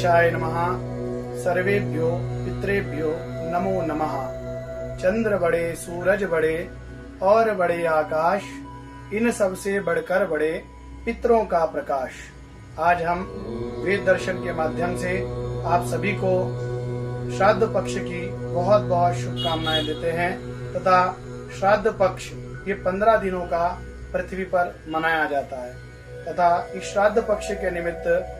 गणेशाय नमः। सर्वेभ्यो पितरेभ्यो नमो नमः। चंद्र बड़े, सूरज बड़े और बड़े आकाश, इन सबसे बढ़कर बड़े पितरों का प्रकाश। आज हम वेद दर्शन के माध्यम से आप सभी को श्राद्ध पक्ष की बहुत बहुत शुभकामनाएं देते हैं तथा श्राद्ध पक्ष ये 15 दिनों का पृथ्वी पर मनाया जाता है तथा इस श्राद्ध पक्ष के निमित्त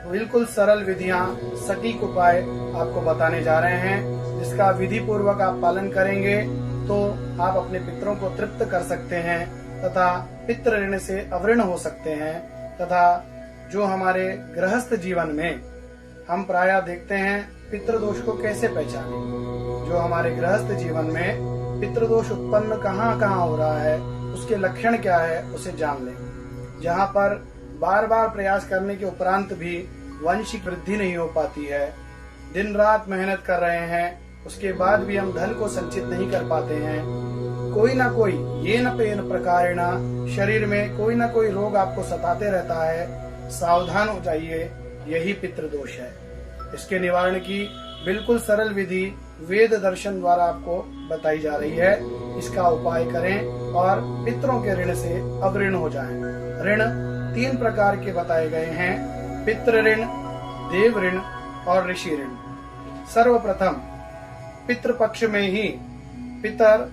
बिल्कुल सरल विधियां, सटीक उपाय आपको बताने जा रहे हैं, जिसका विधि पूर्वक आप पालन करेंगे तो आप अपने पितरों को तृप्त कर सकते हैं तथा पितृ ऋण से अवऋण हो सकते हैं। तथा जो हमारे गृहस्थ जीवन में हम प्रायः देखते हैं पितृदोष को कैसे पहचानें, जो हमारे गृहस्थ जीवन में पितृदोष उत्पन्न कहाँ कहाँ हो रहा है, उसके लक्षण क्या है, उसे जान लें। जहाँ पर बार बार प्रयास करने के उपरांत भी वंशिक वृद्धि नहीं हो पाती है, दिन रात मेहनत कर रहे हैं, उसके बाद भी हम धन को संचित नहीं कर पाते हैं, कोई ना कोई ये न पेन प्रकारेण शरीर में कोई ना कोई रोग आपको सताते रहता है, सावधान हो जाइए, यही पितृदोष है। इसके निवारण की बिल्कुल सरल विधि वेद दर्शन द्वारा आपको बताई जा रही है। इसका उपाय करें और पितरों के ऋण से अवऋण हो जाएं। ऋण 3 प्रकार के बताए गए हैं, पितृ ऋण, देव ऋण और ऋषि ऋण। सर्वप्रथम पितृपक्ष में ही पितर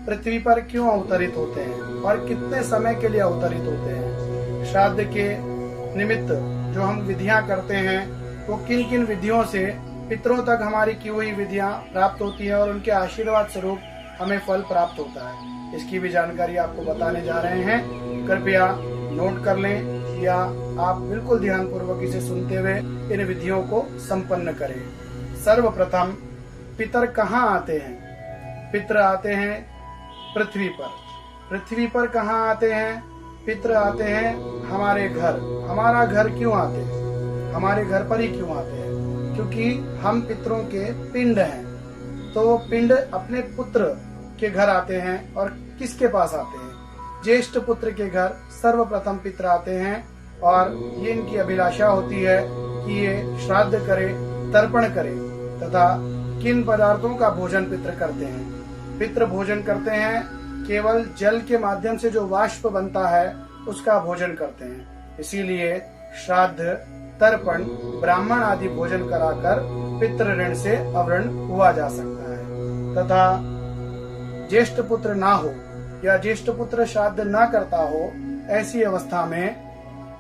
पृथ्वी पर क्यों अवतरित होते हैं और कितने समय के लिए अवतरित होते हैं। श्राद्ध के निमित्त जो हम विधियां करते हैं वो किन किन विधियों से पितरों तक हमारी की हुई विधियां प्राप्त होती है और उनके आशीर्वाद स्वरूप हमें फल प्राप्त होता है, इसकी भी जानकारी आपको बताने जा रहे हैं। कृपया नोट कर लें या आप बिल्कुल ध्यान पूर्वक इसे सुनते हुए इन विधियों को संपन्न करें। सर्वप्रथम पितर कहाँ आते हैं? पितर आते हैं पृथ्वी पर। पृथ्वी पर कहाँ आते हैं? पितर आते हैं हमारे घर। हमारा घर क्यों आते हैं? हमारे घर पर ही क्यों आते हैं? क्योंकि हम पितरों के पिंड हैं, तो पिंड अपने पुत्र के घर आते हैं। और किसके पास आते हैं? ज्येष्ठ पुत्र के घर सर्वप्रथम पितर आते हैं और ये इनकी अभिलाषा होती है कि ये श्राद्ध करे, तर्पण करे। तथा किन पदार्थों का भोजन पितर करते हैं? पितर भोजन करते हैं केवल जल के माध्यम से जो वाष्प बनता है उसका भोजन करते हैं। इसीलिए श्राद्ध, तर्पण, ब्राह्मण आदि भोजन कराकर पितृ ऋण से अवऋण हुआ जा सकता है। तथा ज्येष्ठ पुत्र ना हो या ज्येष्ठ पुत्र श्राद्ध ना करता हो, ऐसी अवस्था में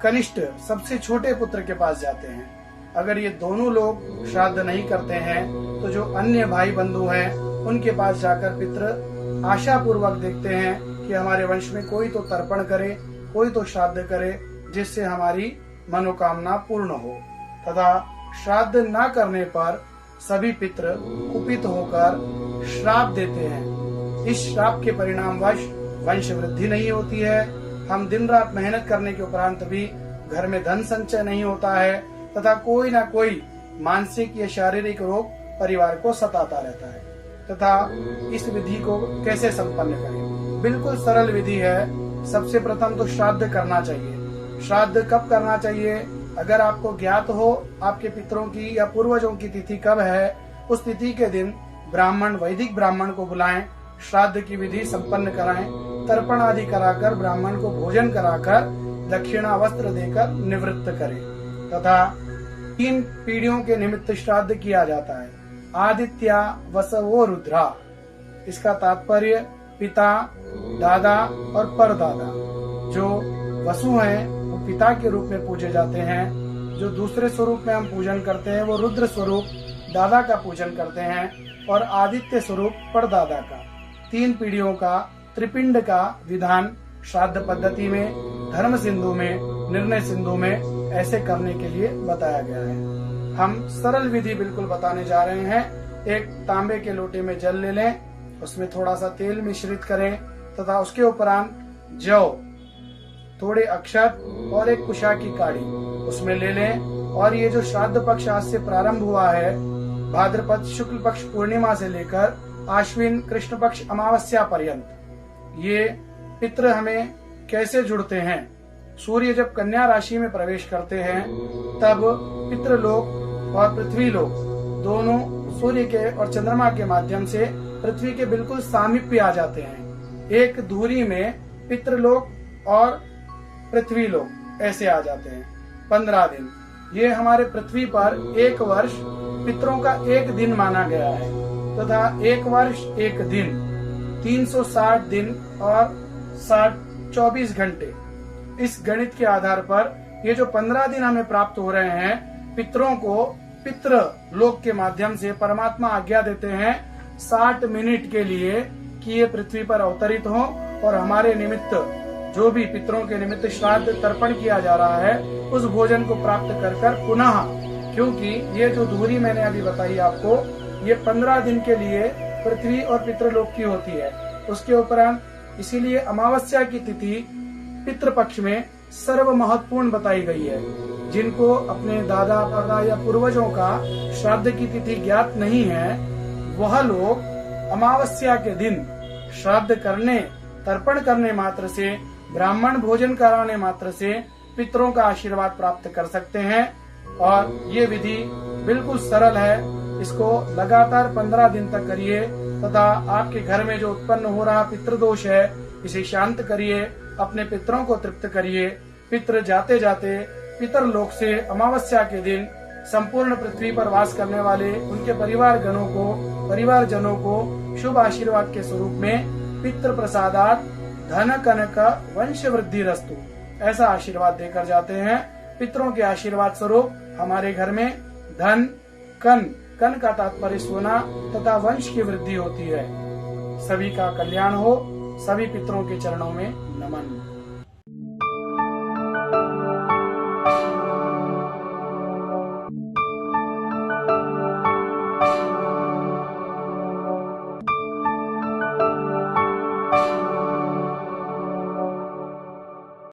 कनिष्ठ सबसे छोटे पुत्र के पास जाते हैं। अगर ये दोनों लोग श्राद्ध नहीं करते हैं तो जो अन्य भाई बंधु हैं उनके पास जाकर पितर आशा पूर्वक देखते हैं कि हमारे वंश में कोई तो तर्पण करे, कोई तो श्राद्ध करे, जिससे हमारी मनोकामना पूर्ण हो। तथा श्राद्ध न करने पर सभी पितर कुपित होकर श्राप देते हैं। इस श्राप के परिणामवश वंश वृद्धि नहीं होती है, हम दिन रात मेहनत करने के उपरांत भी घर में धन संचय नहीं होता है तथा कोई ना कोई मानसिक या शारीरिक रोग परिवार को सताता रहता है। तथा इस विधि को कैसे संपन्न करें? बिल्कुल सरल विधि है। सबसे प्रथम तो श्राद्ध करना चाहिए। श्राद्ध कब करना चाहिए? अगर आपको ज्ञात हो आपके पितरों की या पूर्वजों की तिथि कब है, उस तिथि के दिन ब्राह्मण, वैदिक ब्राह्मण को बुलाएं, श्राद्ध की विधि संपन्न कराएं, तर्पण आदि कराकर ब्राह्मण को भोजन कराकर दक्षिणा वस्त्र देकर निवृत्त करें। तथा 3 पीढ़ियों के निमित्त श्राद्ध किया जाता है। आदित्या, वसवो, रुद्रा। इसका तात्पर्य पिता, दादा और परदादा। जो वसु हैं वो पिता के रूप में पूजे जाते हैं, जो दूसरे स्वरूप में हम पूजन करते हैं वो रुद्र स्वरूप दादा का पूजन करते हैं और आदित्य स्वरूप परदादा का। 3 पीढ़ियों का त्रिपिंड का विधान श्राद्ध पद्धति में, धर्म सिंधु में, निर्णय सिंधु में ऐसे करने के लिए बताया गया है। हम सरल विधि बिल्कुल बताने जा रहे हैं। एक तांबे के लोटे में जल ले लें, उसमें थोड़ा सा तेल मिश्रित करें तथा उसके उपरांत जौ, थोड़े अक्षत और एक कुशा की काढ़ी उसमें ले लें। और ये जो श्राद्ध पक्ष आज से प्रारंभ हुआ है, भाद्रपद शुक्ल पक्ष पूर्णिमा से लेकर आश्विन कृष्ण पक्ष अमावस्या पर्यंत, ये पितृ हमें कैसे जुड़ते हैं सूर्य जब कन्या राशि में प्रवेश करते हैं तब पितृलोक और पृथ्वी लोक दोनों सूर्य के और चंद्रमा के माध्यम से पृथ्वी के बिल्कुल सामीप्य आ जाते हैं। एक दूरी में पितृलोक और पृथ्वी लोक ऐसे आ जाते हैं। 15 दिन ये हमारे पृथ्वी पर एक वर्ष पितरों का एक दिन माना गया है तथा एक वर्ष एक दिन 360 दिन और 24 घंटे। इस गणित के आधार पर ये जो 15 दिन हमें प्राप्त हो रहे हैं, पितरों को पितृ लोक के माध्यम से परमात्मा आज्ञा देते हैं 60 मिनट के लिए कि ये पृथ्वी पर अवतरित हो और हमारे निमित्त जो भी पितरों के निमित्त श्राद्ध तर्पण किया जा रहा है उस भोजन को प्राप्त कर पुनः, क्योंकि ये जो दूरी मैंने अभी बताई आपको, ये 15 दिन के लिए पृथ्वी और पितृलोक की होती है। उसके उपरांत इसीलिए अमावस्या की तिथि पितृपक्ष में सर्व महत्वपूर्ण बताई गई है। जिनको अपने दादा परदा या पूर्वजों का श्राद्ध की तिथि ज्ञात नहीं है, वह लोग अमावस्या के दिन श्राद्ध करने, तर्पण करने मात्र से, ब्राह्मण भोजन कराने मात्र से पितरों का आशीर्वाद प्राप्त कर सकते हैं। और ये विधि बिल्कुल सरल है। इसको लगातार 15 दिन तक करिए तथा आपके घर में जो उत्पन्न हो रहा पितृदोष है इसे शांत करिए, अपने पितरों को तृप्त करिए। पितृ जाते जाते पितर लोक से अमावस्या के दिन संपूर्ण पृथ्वी पर वास करने वाले उनके परिवारजनों को शुभ आशीर्वाद के स्वरूप में पितृ प्रसादात धन कनक वंश वृद्धि रस्तु ऐसा आशीर्वाद देकर जाते हैं। पितरों के आशीर्वाद स्वरूप हमारे घर में धन, कन का तात्पर्य सोना तथा वंश की वृद्धि होती है। सभी का कल्याण हो। सभी पितरों के चरणों में नमन।